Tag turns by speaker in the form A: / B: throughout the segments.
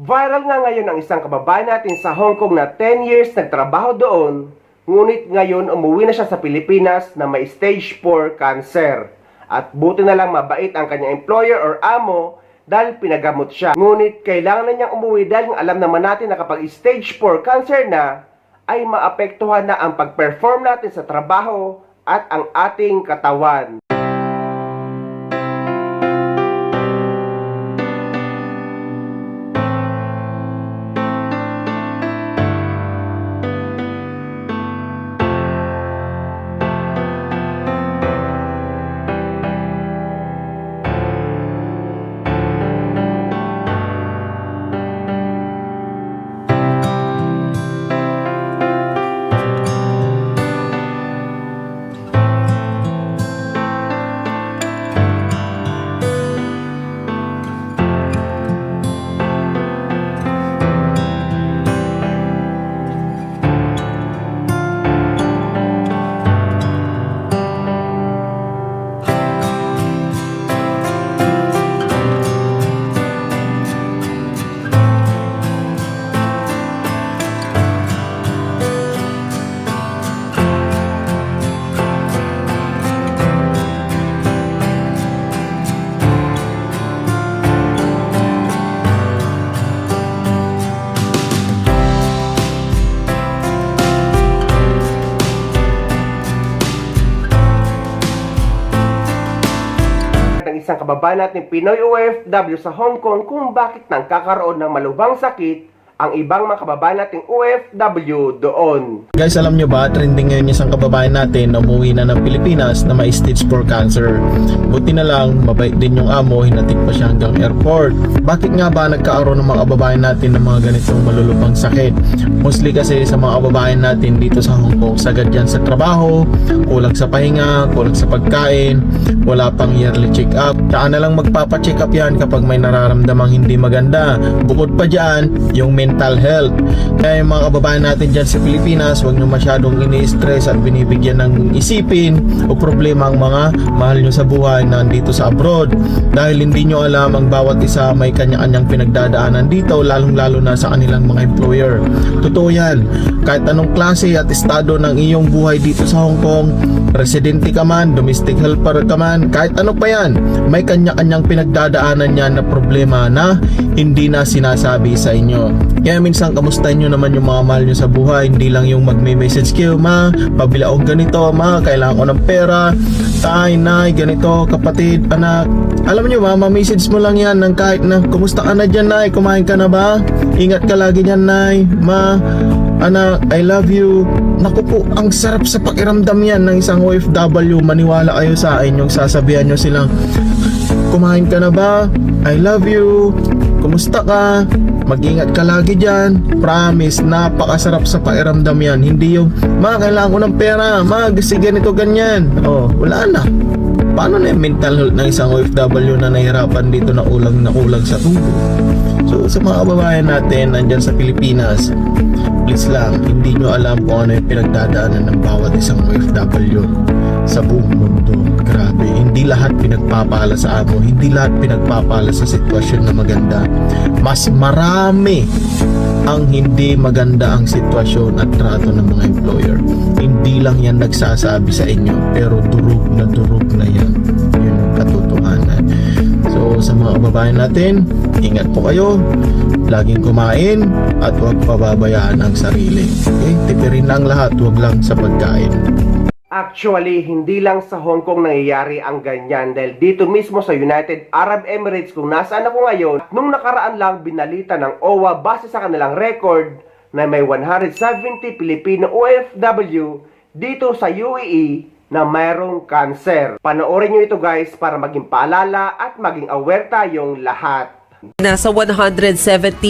A: Viral nga ngayon ang isang kababayan natin sa Hong Kong na 10 years nagtrabaho doon, ngunit ngayon umuwi na siya sa Pilipinas na may stage 4 cancer. At buti na lang mabait ang kanyang employer or amo dahil pinagamot siya. Ngunit kailangan na niyang umuwi dahil alam naman natin na kapag stage 4 cancer na, ay maapektuhan na ang pag-perform natin sa trabaho at ang ating katawan. Isang kababayan natin Pinoy OFW sa Hong Kong kung bakit nagkakaroon ng malubhang sakit ang ibang mga kababayan nating OFW doon.
B: Guys, alam nyo ba, trending ngayon isang kababayan natin na umuwi na ng Pilipinas na may stage 4 cancer. Buti na lang, mabait din yung amo, hinatid pa siya hanggang airport. Bakit nga ba nagkakaroon ng mga kababayan natin ng mga ganitong malulubhang sakit? Mostly kasi sa mga kababayan natin dito sa Hong Kong, sagad yan sa trabaho, kulang sa pahinga, kulang sa pagkain, wala pang yearly check-up. Saan na lang magpapa-check up yan kapag may nararamdamang hindi maganda. Bukod pa dyan, yung mental health. Kaya yung mga kababayan natin dyan sa Pilipinas, huwag nyo masyadong ini-stress at binibigyan ng isipin o problema ang mga mahal nyo sa buhay na nandito sa abroad. Dahil hindi nyo alam ang bawat isa may kanya-kanyang pinagdadaanan dito, lalong-lalo na sa kanilang mga employer. Totoo yan. Kahit anong klase at estado ng iyong buhay dito sa Hong Kong, residente ka man, domestic helper ka man, kahit ano pa yan, may kanya-kanyang pinagdadaanan yan na problema na hindi na sinasabi sa inyo. Kaya minsan kamustahin nyo naman yung mga mahal nyo sa buhay. Hindi lang yung magme-message kayo, ma, pabila akong ganito, ma, kailangan ko ng pera, tay, nay, ganito, kapatid, anak. Alam nyo ba, ma-message mo lang yan ng kahit na, kumusta ka na dyan, nay, kumain ka na ba? Ingat ka lagi dyan, nay, ma, anak, I love you. Naku po, ang sarap sa pakiramdam yan ng isang OFW. Maniwala kayo sa akin, yung sasabihan nyo silang, kumain ka na ba? I love you. Kumusta ka? Mag-ingat ka lagi dyan. Promise, napakasarap sa pakiramdam yan. Hindi yung, ma, kailangan ko ng pera, ma, kasi ganito, ganyan. Oh, wala na. Paano na yung mental health ng isang OFW na nahihirapan dito na kulang sa tubo? So, sa mga kababayan natin nandyan sa Pilipinas, please lang, hindi nyo alam kung ano yung pinagdadaanan ng bawat isang OFW sa buong mundo. Grabe, hindi lahat pinagpapala sa amo, hindi lahat pinagpapala sa sitwasyon na maganda. Mas marami ang hindi maganda ang sitwasyon at trato ng mga employer. Hindi lang yan nagsasabi sa inyo, pero durog na yan. Yun ang katotohanan. So sa mga kababayan natin, ingat po kayo, laging kumain at huwag pababayaan ang sarili. Okay? Tipirin lang lahat, huwag lang sa pagkain.
A: Actually, hindi lang sa Hong Kong nangyayari ang ganyan dahil dito mismo sa United Arab Emirates kung nasaan ako ngayon, nung nakaraan lang binalita ng OWA base sa kanilang record na may 170 Filipino OFW dito sa UAE na mayroong cancer. Panoorin nyo ito guys para maging paalala at maging aware tayong lahat.
C: Nasa 170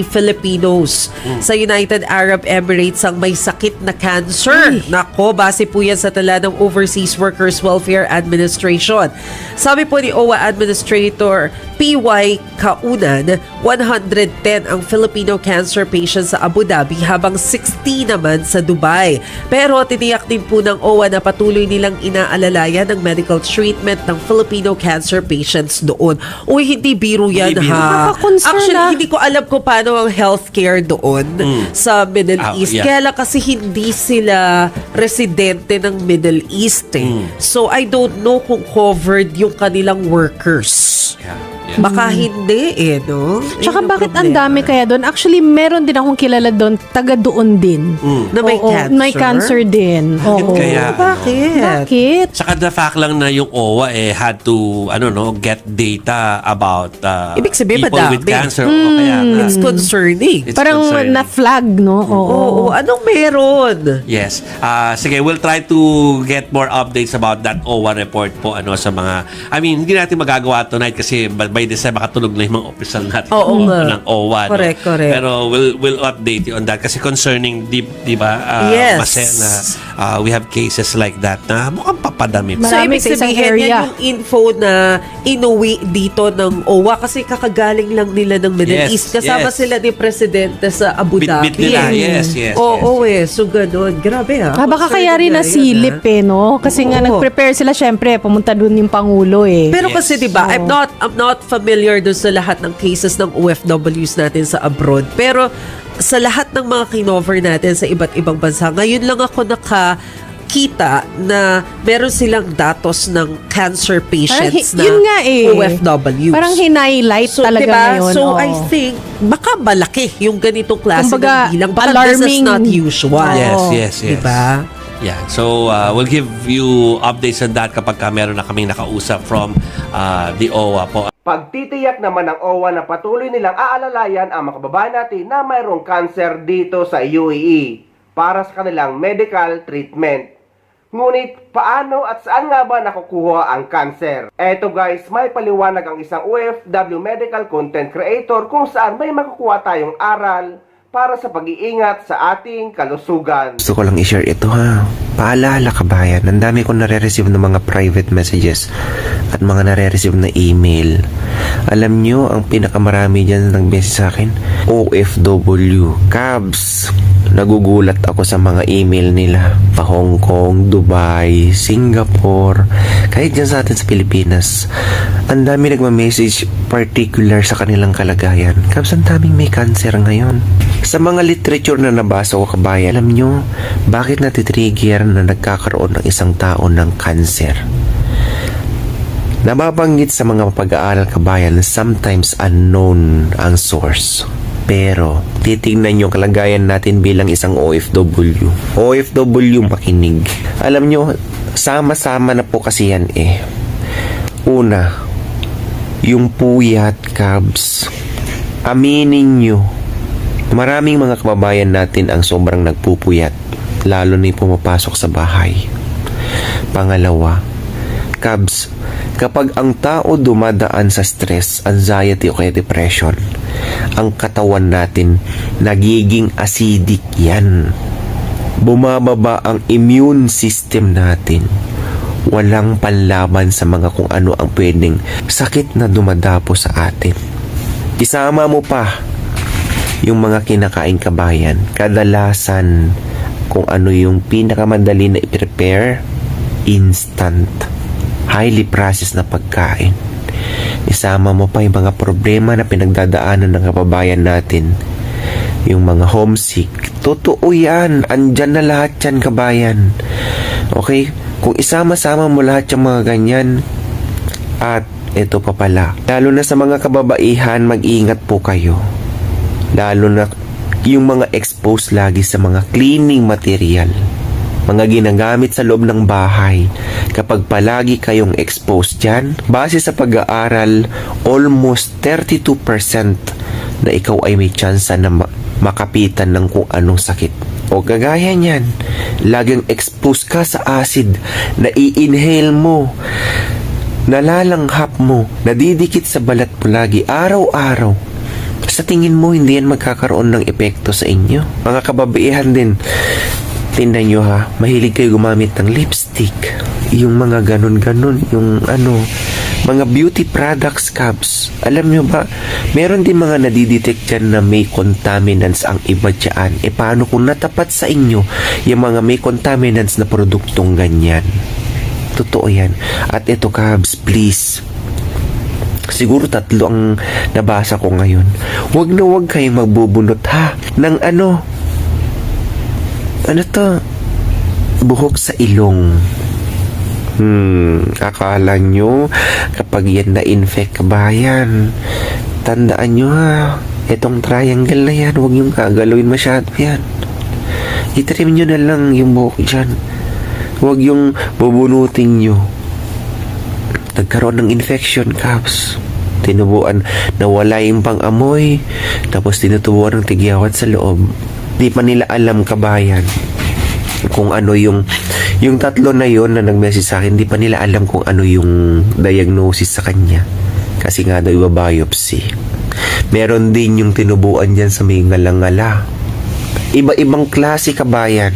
C: Filipinos sa United Arab Emirates ang may sakit na cancer. Nako, base po yan sa tala ng Overseas Workers Welfare Administration. Sabi po ni OWA Administrator PY Kaunan, 110 ang Filipino cancer patients sa Abu Dhabi habang 60 naman sa Dubai. Pero tiniyak din po ng OWA na patuloy nilang inaalalayan ng medical treatment ng Filipino cancer patients doon. Uy, hindi biro yan, ha?
D: Nakaka-concern
C: Actually,
D: na.
C: hindi ko alam kung paano ang healthcare doon sa Middle East.
E: yeah.
C: Kaya lang kasi hindi sila residente ng Middle East eh. So, I don't know kung covered yung kanilang workers.
E: Yeah.
C: Baka hindi eh, no?
D: Tsaka
C: Yun ang
D: bakit ang
C: problema.
D: dami kaya doon? Actually, meron din akong kilala doon, taga doon din.
C: Na may
D: Oo,
C: cancer?
D: may cancer din. Oo.
E: kaya?
C: Bakit?
D: Bakit?
E: Saka the fact lang na yung OWA had to get data about
C: Ibig sabihin,
E: people with
C: madami.
E: cancer. O kaya nga.
C: It's concerning.
E: It's
D: Parang
E: concerning.
D: na-flag, no? Oo.
C: Oo, anong meron?
E: Yes. Sige, we'll try to get more updates about that OWA report po sa mga hindi natin magagawa tonight kasi by December makatulog na yung mga official natin
C: Oo nga.
E: ng OWA.
C: Correct.
E: Pero we'll update you on that kasi concerning di ba?
C: Yes.
E: Mase na we have cases like that na mukhang papadami pa.
C: So,
D: Marami
C: ibig
D: sa isang
C: sabihin,
D: area.
C: yan yung info na inuwi dito ng OWA kasi kakagaling lang nila ng Middle
E: Yes,
C: East. Kasama
E: yes.
C: sila ni Presidente sa Abu Dhabi.
E: Bit nila. Yes.
C: Oo, So, ganun. Grabe
D: Baka kaya rin nasilip no? Kasi nga
C: Oo.
D: nag-prepare sila, syempre, pumunta doon yung Pangulo eh.
C: Pero
E: Yes.
C: kasi 'di ba,
D: Oo.
C: I'm not familiar doon sa lahat ng cases ng OFWs natin sa abroad. Pero sa lahat ng mga kinover natin sa iba't ibang bansa, ngayon lang ako nakakita na meron silang datos ng cancer patients na
D: yun nga eh.
C: OFWs.
D: Parang hinighlight talaga
C: diba?
D: ngayon.
C: So,
D: oo.
C: I think, baka malaki yung ganitong klase
D: Kumbaga,
C: ng bilang. Baka
D: alarming.
C: this is not usual.
E: Yes.
C: Diba?
E: Yeah. So, we'll give you updates on that kapag meron na kaming nakausap from the OWA po.
A: Pagtitiyak naman ng OWA na patuloy nilang aalalayan ang mga kababayan natin na mayroong cancer dito sa UAE para sa kanilang medical treatment. Ngunit paano at saan nga ba nakukuha ang cancer? Eto guys, may paliwanag ang isang OFW medical content creator kung saan may makukuha tayong aral para sa pag-iingat sa ating kalusugan.
F: Gusto ko lang i-share ito ha. Paalala kabayan, ang dami kong nare-receive ng mga private messages at mga nare-receive na email. Alam nyo, ang pinakamarami dyan nag-message sa akin, OFW, Cabs. Nagugulat ako sa mga email nila. Pa Hong Kong, Dubai, Singapore, kahit dyan sa atin sa Pilipinas. Ang dami nagma-message particular sa kanilang kalagayan. Cabs, ang daming may cancer ngayon. Sa mga literature na nabasa ko kabayan, alam nyo, bakit natitrigger na nagkakaroon ng isang tao ng cancer? Nababanggit sa mga pag-aaral kabayan na sometimes unknown ang source. Pero, titignan nyo kalagayan natin bilang isang OFW. OFW makinig. Alam nyo, sama-sama na po kasi yan eh. Una, yung puyat, Cabs. Aminin nyo, maraming mga kababayan natin ang sobrang nagpupuyat, lalo na yung pumapasok sa bahay. Pangalawa, Cabs, kapag ang tao dumadaan sa stress, anxiety o kaya depression, ang katawan natin nagiging acidic yan. Bumababa ang immune system natin. Walang panlaban sa mga kung ano ang pwedeng sakit na dumadapo sa atin. Isama mo pa yung mga kinakain kabayan. Kadalasan kung ano yung pinakamadali na i-prepare, instant, highly processed na pagkain. Isama mo pa yung mga problema na pinagdadaanan ng kababayan natin. Yung mga homesick. Totoo yan. Andyan na lahat yan, kabayan. Okay? Kung isama-sama mo lahat yung mga ganyan, at ito pa pala, lalo na sa mga kababaihan, mag-ingat po kayo. Lalo na yung mga exposed lagi sa mga cleaning material, mga ginagamit sa loob ng bahay. Kapag palagi kayong exposed dyan, base sa pag-aaral, almost 32% na ikaw ay may tsansa na makapitan ng kung anong sakit. O kagaya niyan, laging exposed ka sa acid na i-inhale mo, nalalanghap mo, nadidikit sa balat mo lagi, araw-araw. Sa tingin mo, hindi yan magkakaroon ng epekto sa inyo. Mga kababaihan din, tingnan nyo ha, mahilig kayo gumamit ng lipstick, yung mga ganun-ganun, yung mga beauty products, Cabs. Alam nyo ba, meron din mga nadidetect dyan na may contaminants ang iba dyan. E paano kung natapat sa inyo yung mga may contaminants na produktong ganyan? Totoo yan. At ito, Cabs, please, Siguro 3 ang nabasa ko ngayon. Huwag na huwag kayong magbubunot ha ng ano to? Buhok sa ilong. Akala nyo kapag yan na-infect kabayan, tandaan nyo ha, itong triangle na yan, huwag yung gagalawin masyado yan. Itrim nyo na lang yung buhok dyan. Huwag yung bubunutin nyo. Nagkaroon ng infection, Kabs. Tinubuan, nawala yung pang-amoy, tapos tinutubuan ng tigyawat sa loob. Di pa nila alam, kabayan, kung ano yung 3 na yon na nag-message sa akin, di pa nila alam kung ano yung diagnosis sa kanya. Kasi nga daw iba-biopsy. Meron din yung tinubuan dyan sa may ngalangala. Iba-ibang klase, kabayan.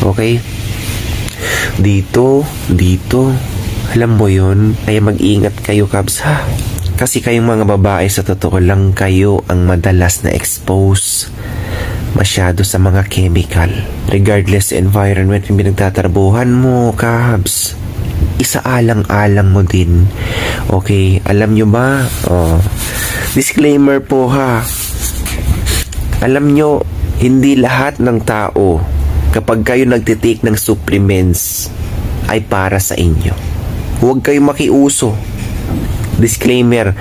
F: Okay? Dito. Alam mo yon, kaya mag-ingat kayo, Kabs, ha? Kasi kayong mga babae, sa totoo lang, kayo ang madalas na expose masyado sa mga chemical. Regardless sa environment yung pinagtatrabuhan mo, Kabs, isaalang-alang mo din. Okay, alam nyo ba? Disclaimer po ha. Alam nyo, hindi lahat ng tao, kapag kayo nagtitake ng supplements, ay para sa inyo. Huwag kayong makiuso. Disclaimer,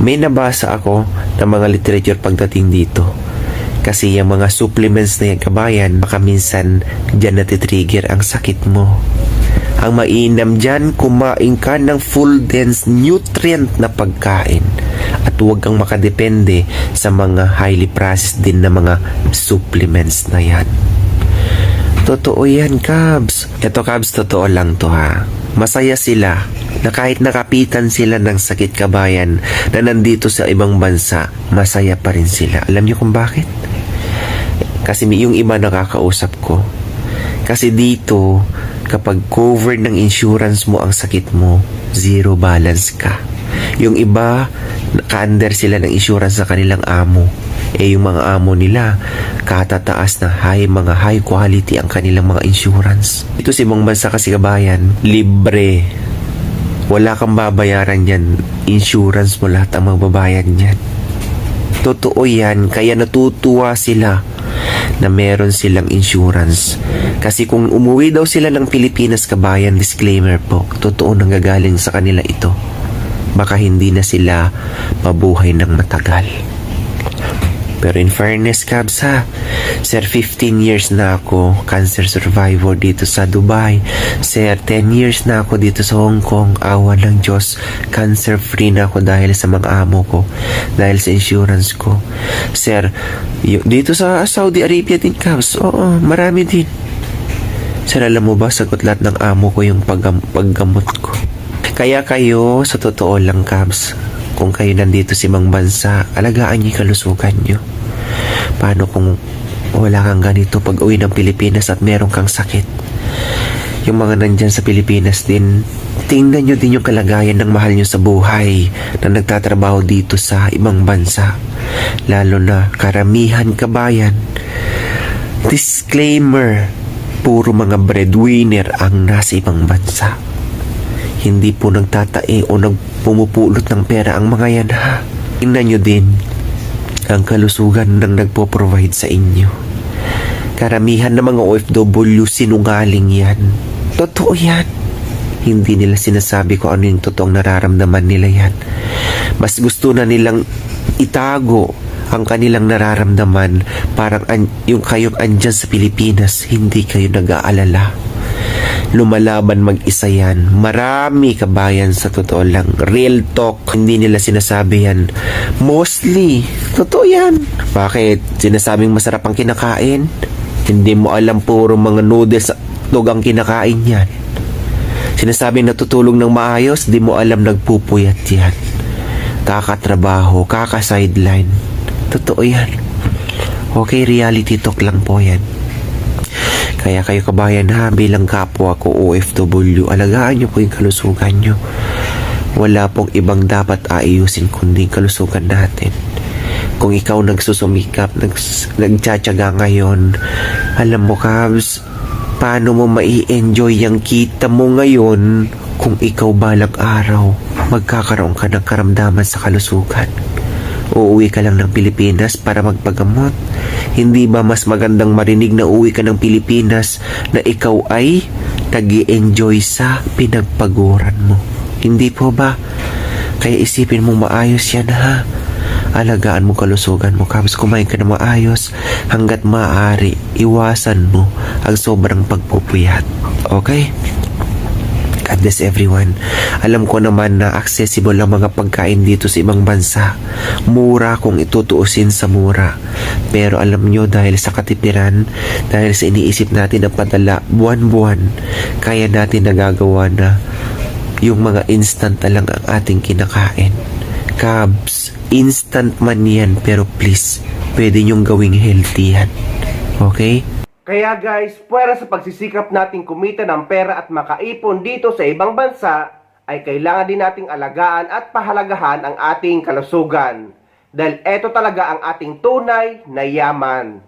F: may nabasa ako ng mga literature pagdating dito. Kasi yung mga supplements na yan, kabayan, baka minsan dyan natitrigger ang sakit mo. Ang mainam dyan, kumain ka ng full dense nutrient na pagkain. At huwag kang makadepende sa mga highly processed din na mga supplements na yan. Totoo yan, Kabs. Ito, Kabs, totoo lang to ha. Masaya sila na kahit nakapitan sila ng sakit, kabayan, na nandito sa ibang bansa, masaya pa rin sila. Alam niyo kung bakit? Kasi yung iba nakakausap ko. Kasi dito, kapag cover ng insurance mo ang sakit mo, zero balance ka. Yung iba, naka-under sila ng insurance sa kanilang amo. Yung mga amo nila, katataas na mga high quality ang kanilang mga insurance. Ito sa ibang bansa kasi, kabayan, libre. Wala kang babayaran yan. Insurance mo lahat ang magbabayad yan. Totoo yan. Kaya natutuwa sila na meron silang insurance. Kasi kung umuwi daw sila ng Pilipinas, kabayan, disclaimer po, totoo nanggagaling sa kanila ito. Baka hindi na sila mabuhay ng matagal. Pero in fairness, Kabs, ha, Sir, 15 years na ako cancer survivor dito sa Dubai. Sir, 10 years na ako dito sa Hong Kong. Awa ng Diyos, cancer free na ako dahil sa mga amo ko, dahil sa insurance ko. Sir, dito sa Saudi Arabia din, Kabs, oo, marami din. Sir, alam mo ba, sagot lahat ng amo ko yung paggamot ko. Kaya kayo, sa totoo lang, Kabs, kung kayo nandito sa ibang bansa, alagaan niyo yung kalusugan niyo. Paano kung wala kang ganito pag uwi ng Pilipinas at meron kang sakit? Yung mga nandyan sa Pilipinas din, tingnan nyo din yung kalagayan ng mahal nyo sa buhay na nagtatrabaho dito sa ibang bansa. Lalo na karamihan, kabayan. Disclaimer, puro mga breadwinner ang nasa ibang bansa. Hindi po nagtatae o nagpumupulot ng pera ang mga yan, ha. Tingnan nyo din ang kalusugan ng nagpo-provide sa inyo. Karamihan ng mga OFW, sinungaling yan. Totoo yan. Hindi nila sinasabi kung ano yung totoong nararamdaman nila yan. Mas gusto na nilang itago ang kanilang nararamdaman. Parang yung kayong andyan sa Pilipinas, hindi kayo nag-aalala. Lumalaban mag-isa yan. Marami, kabayan, sa totoo lang. Real talk. Hindi nila sinasabi yan. Mostly, totoo yan. Bakit? Sinasabing masarap ang kinakain? Hindi mo alam, puro mga noodles at dog ang kinakain yan. Sinasabing natutulog ng maayos, di mo alam nagpupuyat yan. Kakatrabaho, kaka-sideline. Totoo yan. Okay, reality talk lang po yan. Kaya kayo, kabayan, ha, bilang kapwa ko OFW, alagaan nyo po yung kalusugan nyo. Wala pong ibang dapat aayusin kundi kalusugan natin. Kung ikaw nagsusumikap, nagtsatsaga ngayon, alam mo, Kabs, paano mo mai-enjoy yung kita mo ngayon kung ikaw balang araw magkakaroon ka ng karamdaman sa kalusugan. Uuwi ka lang ng Pilipinas para magpagamot. Hindi ba mas magandang marinig na uuwi ka ng Pilipinas na ikaw ay nag-i-enjoy sa pinagpaguran mo? Hindi po ba? Kaya isipin mo maayos yan, ha? Alagaan mo kalusugan mo, Kabs. Kumain ka na maayos. Hanggat maaari, iwasan mo ang sobrang pagpupuyat. Okay? God bless everyone. Alam ko naman na accessible ang mga pagkain dito sa ibang bansa. Mura kung itutuusin sa mura. Pero alam nyo, dahil sa katipiran, dahil sa iniisip natin na padala buwan-buwan, kaya natin nagagawa na yung mga instant na lang ang ating kinakain. Kabs, instant man yan, pero please, pwede nyong gawing healthy yan. Okay?
A: Kaya guys, puwera sa pagsisikap nating kumita ng pera at makaipon dito sa ibang bansa, ay kailangan din nating alagaan at pahalagahan ang ating kalusugan. Dahil eto talaga ang ating tunay na yaman.